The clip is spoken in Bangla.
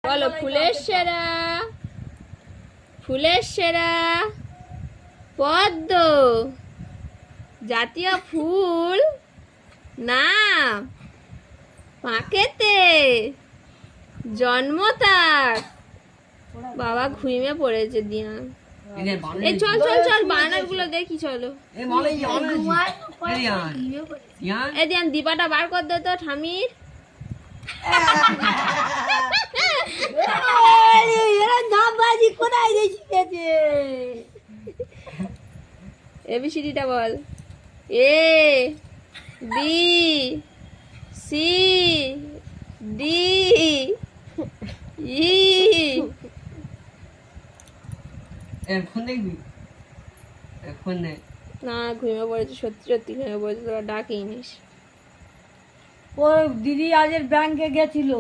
বলো ফুলের সেরা, ফুলের সেরা পদ্ম জাতীয় ফুল নাম পাকেতে জন্ম তার। বাবা ঘুমিয়ে পড়েছে দিয়া। এই চল চল চল বানার গুলো দেখি চলো। এই দিয়ান দীপাটা বার কর দে তো ঠামির। এবিসিডিটা বল। A B C D E. এখন দেখবি এখন না ঘুমিয়ে পড়েছে, সত্যি সত্যি ঘুমিয়ে পড়েছে, তোরা ডাকিনিস। ও দিদি আজের ব্যাংকে গেছিল।